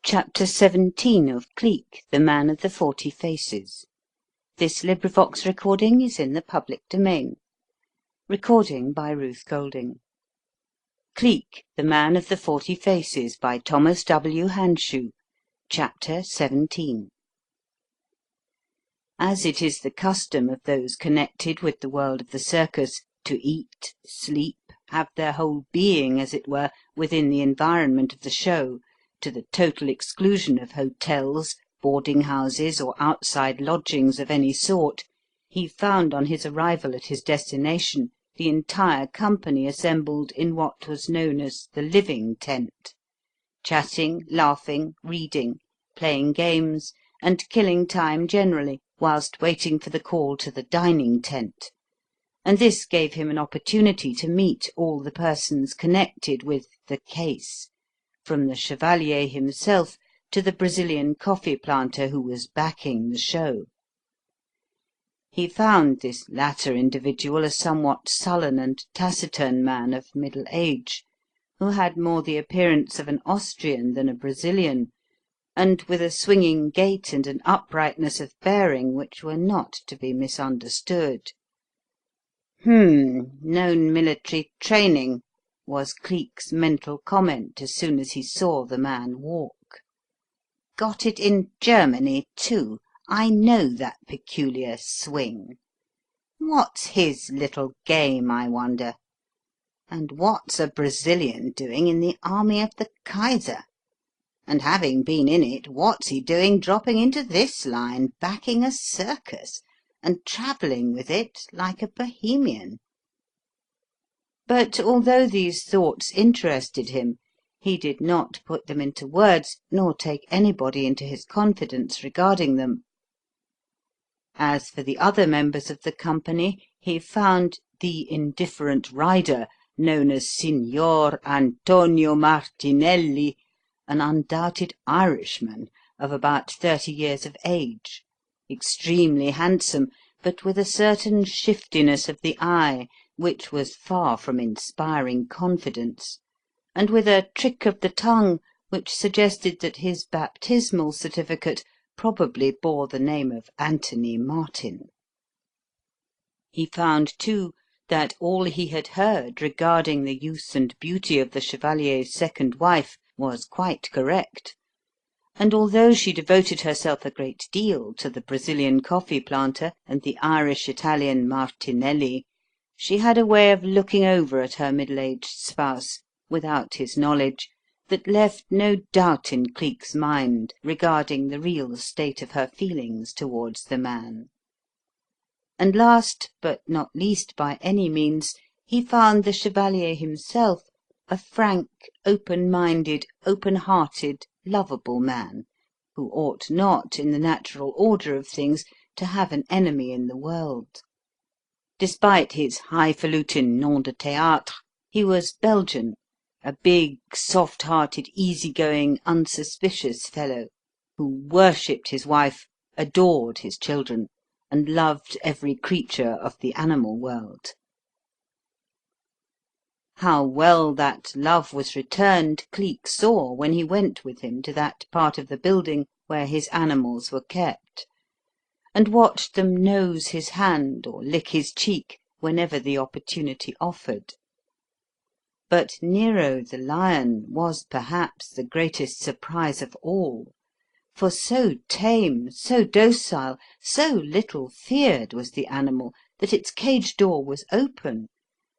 Chapter 17 of Cleek, the Man of the 40 Faces. This recording is in the public domain. Recording by Ruth Golding. Cleek, the Man of the 40 Faces by Thomas W. Hanshew. Chapter 17. As it is the custom of those connected with the world of the circus to eat, sleep, have their whole being, as it were, within the environment of the show, to the total exclusion of hotels, boarding-houses, or outside lodgings of any sort, he found on his arrival at his destination the entire company assembled in what was known as the living tent, chatting, laughing, reading, playing games, and killing time generally whilst waiting for the call to the dining tent, and this gave him an opportunity to meet all the persons connected with the case, from the Chevalier himself to the Brazilian coffee planter who was backing the show. He found this latter individual a somewhat sullen and taciturn man of middle age, who had more the appearance of an Austrian than a Brazilian, and with a swinging gait and an uprightness of bearing which were not to be misunderstood. Known military training," was Cleek's mental comment as soon as he saw the man walk. "Got it in Germany, too. I know that peculiar swing. What's his little game, I wonder? And what's a Brazilian doing in the army of the Kaiser? And having been in it, what's he doing dropping into this line, backing a circus, and travelling with it like a Bohemian?" But although these thoughts interested him, he did not put them into words, nor take anybody into his confidence regarding them. As for the other members of the company, he found the indifferent rider, known as Signor Antonio Martinelli, an undoubted Irishman of about 30 years of age, extremely handsome, but with a certain shiftiness of the eye which was far from inspiring confidence, and with a trick of the tongue which suggested that his baptismal certificate probably bore the name of Anthony Martin. He found, too, that all he had heard regarding the youth and beauty of the Chevalier's second wife was quite correct, and although she devoted herself a great deal to the Brazilian coffee planter and the Irish-Italian Martinelli, she had a way of looking over at her middle-aged spouse, without his knowledge, that left no doubt in Cleek's mind regarding the real state of her feelings towards the man. And last, but not least by any means, he found the Chevalier himself a frank, open-minded, open-hearted, lovable man, who ought not, in the natural order of things, to have an enemy in the world. Despite his highfalutin nom de théâtre, he was Belgian, a big, soft-hearted, easy-going, unsuspicious fellow, who worshipped his wife, adored his children, and loved every creature of the animal world. How well that love was returned Cleek saw when he went with him to that part of the building where his animals were kept, and watched them nose his hand or lick his cheek whenever the opportunity offered. But Nero the lion was perhaps the greatest surprise of all, for so tame, so docile, so little feared was the animal that its cage door was open,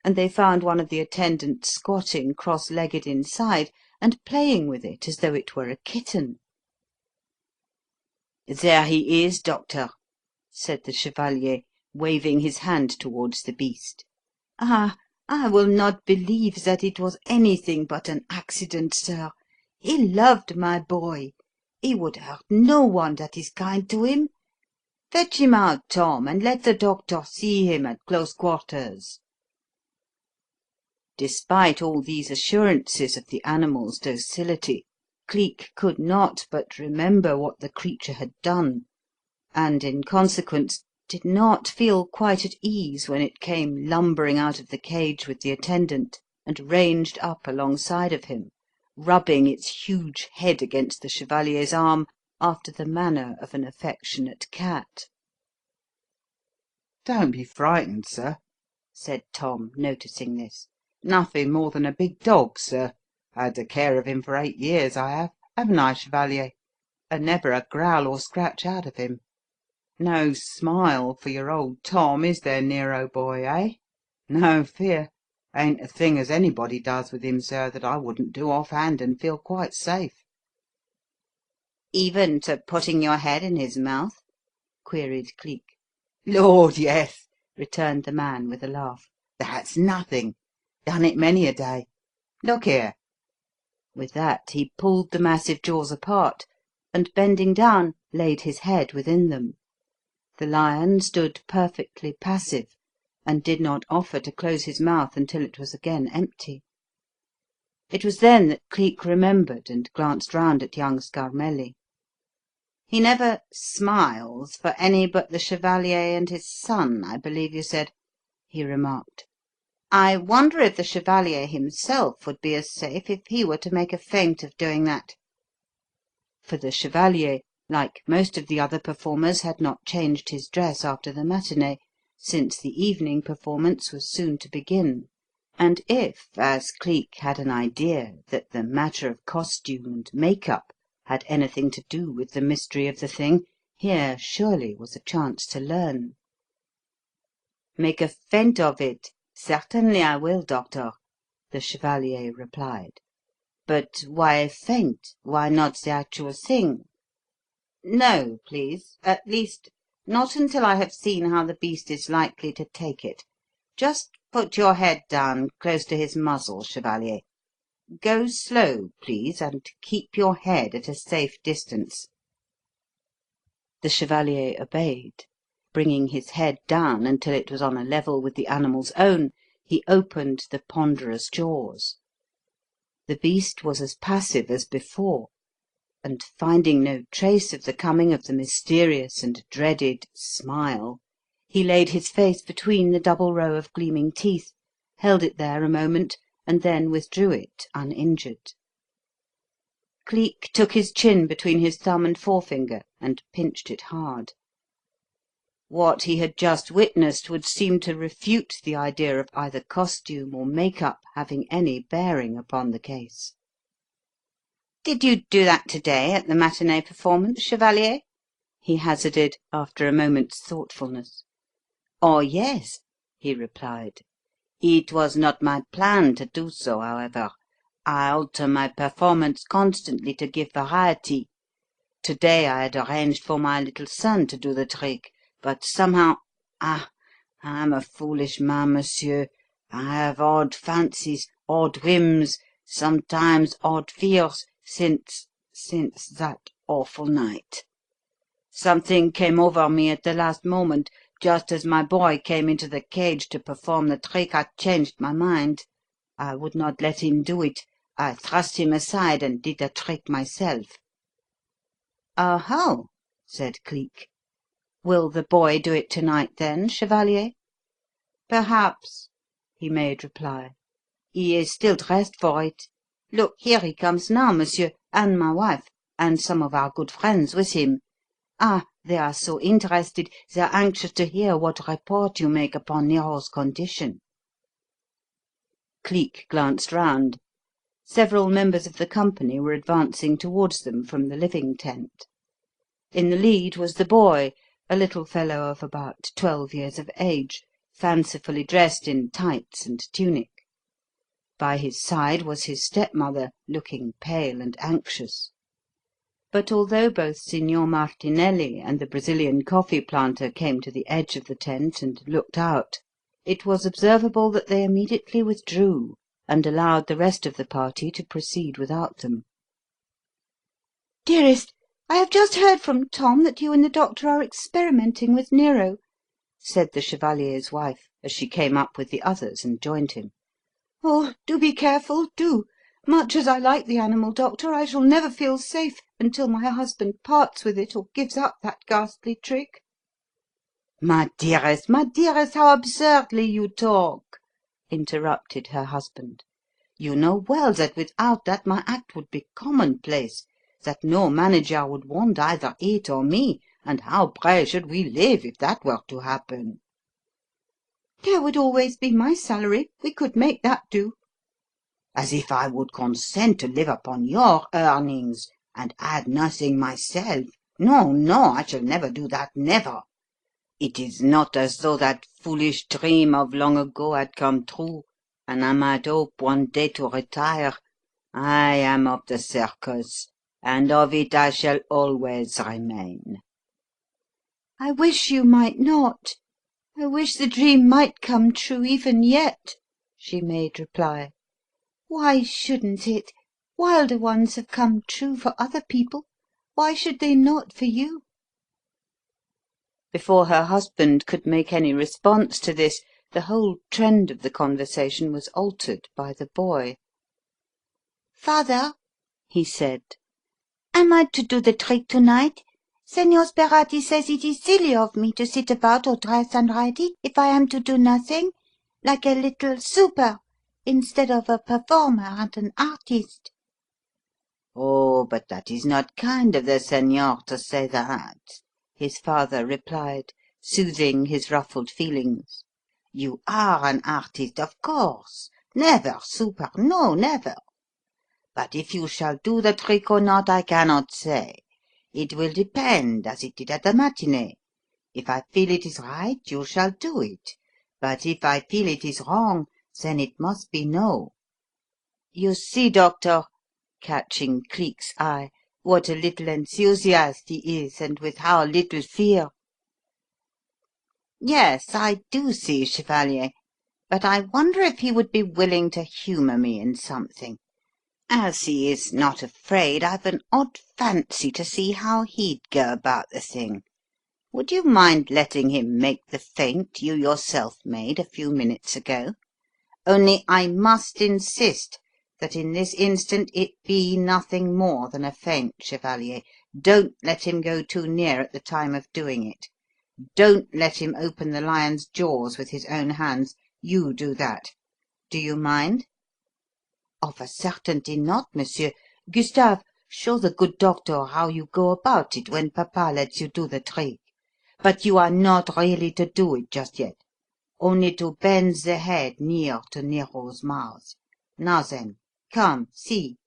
and they found one of the attendants squatting cross-legged inside and playing with it as though it were a kitten. "There he is, doctor," said the Chevalier, waving his hand towards the beast. "Ah, I will not believe that it was anything but an accident, sir. He loved my boy. He would hurt no one that is kind to him. Fetch him out, Tom, and let the doctor see him at close quarters." Despite all these assurances of the animal's docility, Cleek could not but remember what the creature had done, and, in consequence, did not feel quite at ease when it came lumbering out of the cage with the attendant and ranged up alongside of him, rubbing its huge head against the chevalier's arm after the manner of an affectionate cat. "Don't be frightened, sir," said Tom, noticing this. "Nothing more than a big dog, sir. Had the care of him for 8 years, I have. Haven't I, Chevalier? And never a growl or scratch out of him. No smile for your old Tom, is there, Nero boy, eh? No fear. Ain't a thing as anybody does with him, sir, that I wouldn't do off hand and feel quite safe." "Even to putting your head in his mouth?" queried Cleek. "Lord, yes," returned the man with a laugh. "That's nothing. Done it many a day. Look here." With that he pulled the massive jaws apart, and bending down, laid his head within them. The lion stood perfectly passive, and did not offer to close his mouth until it was again empty. It was then that Cleek remembered and glanced round at young Scarmelli. "He never smiles for any but the chevalier and his son, I believe you said," he remarked. "I wonder if the chevalier himself would be as safe if he were to make a feint of doing that?" For the chevalier, like most of the other performers, had not changed his dress after the matinee, since the evening performance was soon to begin; and if, as Cleek had an idea, that the matter of costume and make-up had anything to do with the mystery of the thing, here surely was a chance to learn. "Make a feint of it? Certainly I will, doctor," the chevalier replied. "But why a feint? Why not the actual thing?" "No, please. At least, not until I have seen how the beast is likely to take it. Just put your head down close to his muzzle, chevalier. Go slow, please, and keep your head at a safe distance." The chevalier obeyed. Bringing his head down until it was on a level with the animal's own, he opened the ponderous jaws. The beast was as passive as before, and, finding no trace of the coming of the mysterious and dreaded "smile," he laid his face between the double row of gleaming teeth, held it there a moment, and then withdrew it uninjured. Cleek took his chin between his thumb and forefinger and pinched it hard. What he had just witnessed would seem to refute the idea of either costume or make-up having any bearing upon the case. "Did you do that to-day at the matinee performance, chevalier?" he hazarded, after a moment's thoughtfulness. "Oh, yes," he replied. "It was not my plan to do so, however. I alter my performance constantly to give variety. To-day I had arranged for my little son to do the trick, but somehow I am a foolish man, monsieur. I have odd fancies, odd whims, sometimes odd fears, since that awful night. Something came over me at the last moment. Just as my boy came into the cage to perform the trick, I changed my mind. I would not let him do it. I thrust him aside and did the trick myself." "Oho!" said Cleek. "Will the boy do it to-night, then, chevalier?" "Perhaps," he made reply. "He is still dressed for it. Look, here he comes now, monsieur, and my wife, and some of our good friends with him. Ah, they are so interested, they are anxious to hear what report you make upon Nero's condition." Cleek glanced round. Several members of the company were advancing towards them from the living tent. In the lead was the boy, a little fellow of about 12 years of age, fancifully dressed in tights and tunic. By his side was his stepmother, looking pale and anxious. But although both Signor Martinelli and the Brazilian coffee planter came to the edge of the tent and looked out, it was observable that they immediately withdrew and allowed the rest of the party to proceed without them. "Dearest, I have just heard from Tom that you and the doctor are experimenting with Nero," said the chevalier's wife, as she came up with the others and joined him. "Oh, do be careful, do! Much as I like the animal, doctor, I shall never feel safe until my husband parts with it or gives up that ghastly trick." My dearest, how absurdly you talk!" interrupted her husband. You know well that without that my act would be commonplace, that no manager would want either it or me, and how, pray, should we live if that were to happen?" "There would always be my salary. We could make that do." "As if I would consent to live upon your earnings, and add nothing myself. No, no, I shall never do that, never. It is not as though that foolish dream of long ago had come true, and I might hope one day to retire. I am of the circus, and of it I shall always remain." "I wish you might not. I wish the dream might come true even yet," she made reply. "Why shouldn't it? Wilder ones have come true for other people. Why should they not for you?" Before her husband could make any response to this, the whole trend of the conversation was altered by the boy. "Father," he said, "am I to do the trick to-night? Senor Sperati says it is silly of me to sit about or dress and ready if I am to do nothing, like a little super, instead of a performer and an artist." "Oh, but that is not kind of the senor to say that," his father replied, soothing his ruffled feelings. "You are an artist, of course. Never super, no, never. But if you shall do the trick or not, I cannot say. It will depend, as it did at the matinee. If I feel it is right, you shall do it. But if I feel it is wrong, then it must be no. You see, doctor," catching Cleek's eye, "what a little enthusiast he is, and with how little fear." "Yes, I do see, Chevalier. But I wonder if he would be willing to humour me in something. As he is not afraid, I've an odd fancy to see how he'd go about the thing. Would you mind letting him make the feint you yourself made a few minutes ago? Only I must insist that in this instant it be nothing more than a feint, Chevalier. Don't let him go too near at the time of doing it. Don't let him open the lion's jaws with his own hands. You do that. Do you mind?" "Of a certainty not, monsieur. Gustave, show the good doctor how you go about it when papa lets you do the trick. But you are not really to do it just yet. Only to bend the head near to Nero's mouth. Now then, come, see."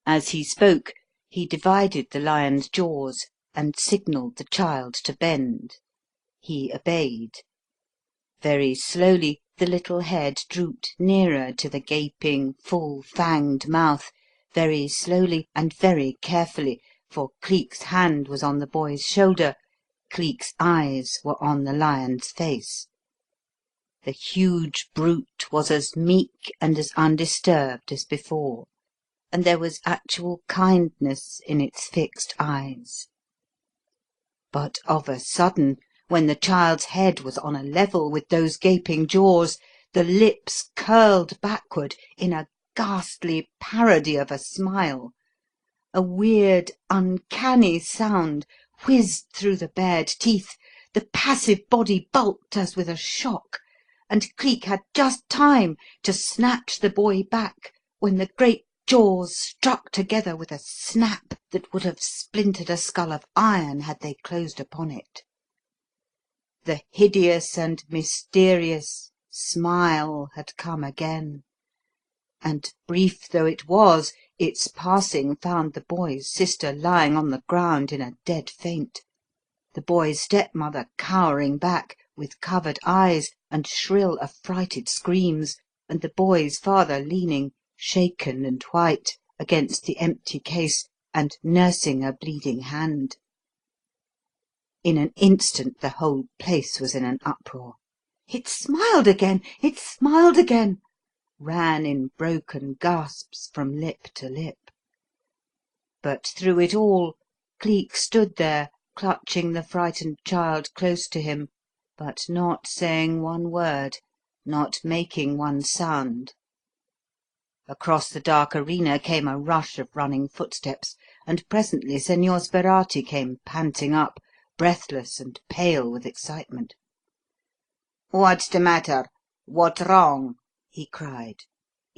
As he spoke, he divided the lion's jaws and signalled the child to bend. He obeyed. Very slowly the little head drooped nearer to the gaping, full-fanged mouth, very slowly and very carefully, for Cleek's hand was on the boy's shoulder, Cleek's eyes were on the lion's face. The huge brute was as meek and as undisturbed as before, and there was actual kindness in its fixed eyes. But of a sudden, when the child's head was on a level with those gaping jaws, the lips curled backward in a ghastly parody of a smile. A weird, uncanny sound whizzed through the bared teeth, the passive body bulked as with a shock, and Cleek had just time to snatch the boy back when the great jaws struck together with a snap that would have splintered a skull of iron had they closed upon it. The hideous and mysterious smile had come again, and, brief though it was, its passing found the boy's sister lying on the ground in a dead faint, the boy's stepmother cowering back, with covered eyes and shrill, affrighted screams, and the boy's father leaning, shaken and white, against the empty case and nursing a bleeding hand. In an instant the whole place was in an uproar. "It smiled again! It smiled again!" ran in broken gasps from lip to lip. But through it all Cleek stood there, clutching the frightened child close to him, but not saying one word, not making one sound. Across the dark arena came a rush of running footsteps, and presently Senor Sperati came panting up, breathless and pale with excitement. "What's the matter? What's wrong?" he cried.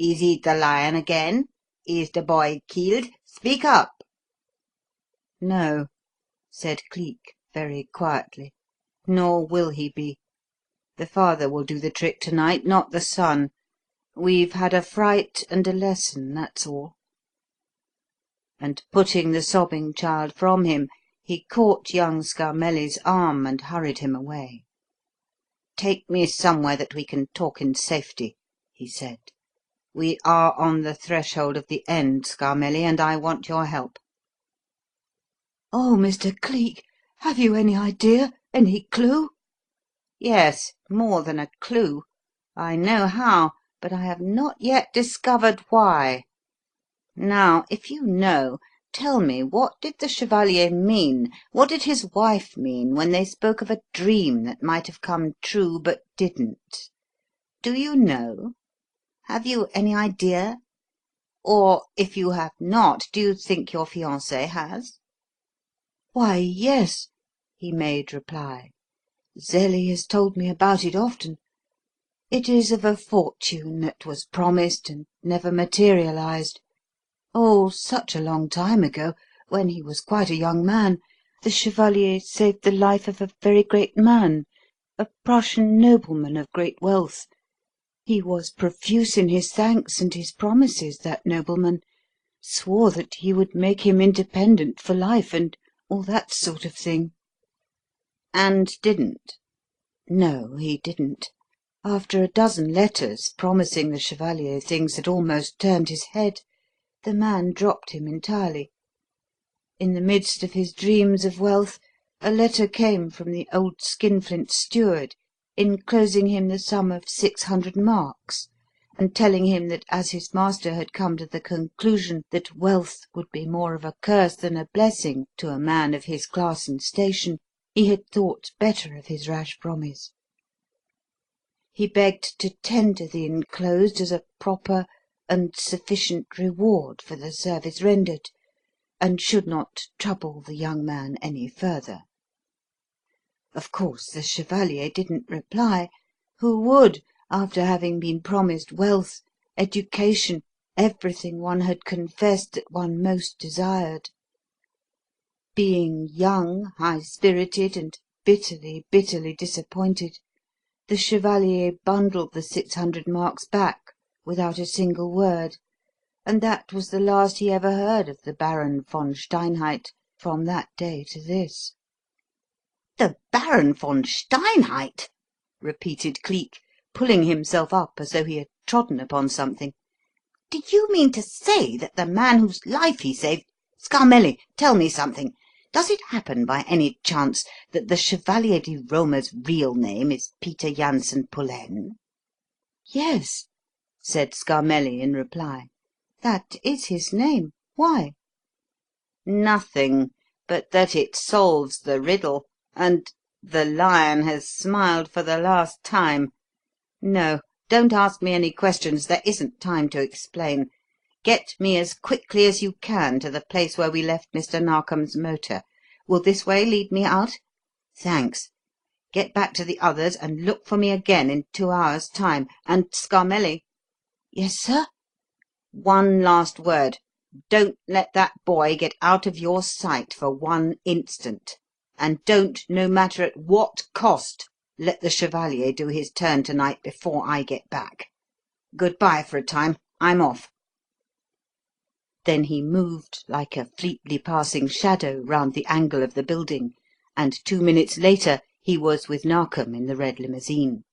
Is it the lion again? Is the boy killed? Speak up." "No," said Cleek, very quietly. "Nor will he be. The father will do the trick to night, not the son. We've had a fright and a lesson, that's all." And putting the sobbing child from him, he caught young Scarmelli's arm and hurried him away. "Take me somewhere that we can talk in safety," he said. "We are on the threshold of the end, Scarmelli, and I want your help." "Oh, Mr. Cleek, have you any idea, any clue?" "Yes, more than a clue. I know how, but I have not yet discovered why. Now, if you know, tell me, what did the chevalier mean, what did his wife mean, when they spoke of a dream that might have come true but didn't? Do you know? Have you any idea? Or, if you have not, do you think your fiancé has?" "Why, yes," he made reply. "Zelie has told me about it often. It is of a fortune that was promised and never materialized. Oh, such a long time ago, when he was quite a young man, the chevalier saved the life of a very great man, a Prussian nobleman of great wealth. He was profuse in his thanks and his promises, that nobleman; swore that he would make him independent for life, and all that sort of thing." "And didn't?" "No, he didn't. After a dozen letters promising the chevalier things that almost turned his head, the man dropped him entirely. In the midst of his dreams of wealth, a letter came from the old skinflint steward, enclosing him the sum of 600 marks, and telling him that as his master had come to the conclusion that wealth would be more of a curse than a blessing to a man of his class and station, he had thought better of his rash promise. He begged to tender the enclosed as a proper and sufficient reward for the service rendered, and should not trouble the young man any further. Of course, the chevalier didn't reply. Who would, after having been promised wealth, education, everything one had confessed that one most desired? Being young, high-spirited, and bitterly, bitterly disappointed, the chevalier bundled the 600 marks back without a single word, and that was the last he ever heard of the Baron von Steinheid from that day to this. "The Baron von Steinheid!" repeated Cleek, pulling himself up as though he had trodden upon something. "Do you mean to say that the man whose life he saved Scarmelli, tell me something. Does it happen by any chance that the Chevalier di Roma's real name is Peter Janssen Pullaine?" "Yes," said Scarmelli in reply. "That is his name. Why?" "Nothing, but that it solves the riddle, and the lion has smiled for the last time. No, don't ask me any questions. There isn't time to explain. Get me as quickly as you can to the place where we left Mr. Narkom's motor. Will this way lead me out? Thanks. Get back to the others and look for me again in 2 hours' time. And, Scarmelli!" "Yes, sir?" "One last word. Don't let that boy get out of your sight for 1 instant. And don't, no matter at what cost, let the chevalier do his turn to night before I get back. Good bye for a time. I'm off." Then he moved like a fleetly passing shadow round the angle of the building, and 2 minutes later he was with Narkom in the red limousine.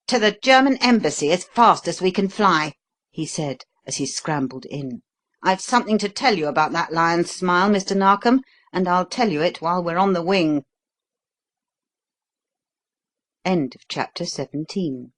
"To the German Embassy as fast as we can fly," he said as he scrambled in. "I've something to tell you about that lion's smile, Mr. Narkom, and I'll tell you it while we're on the wing." Chapter 18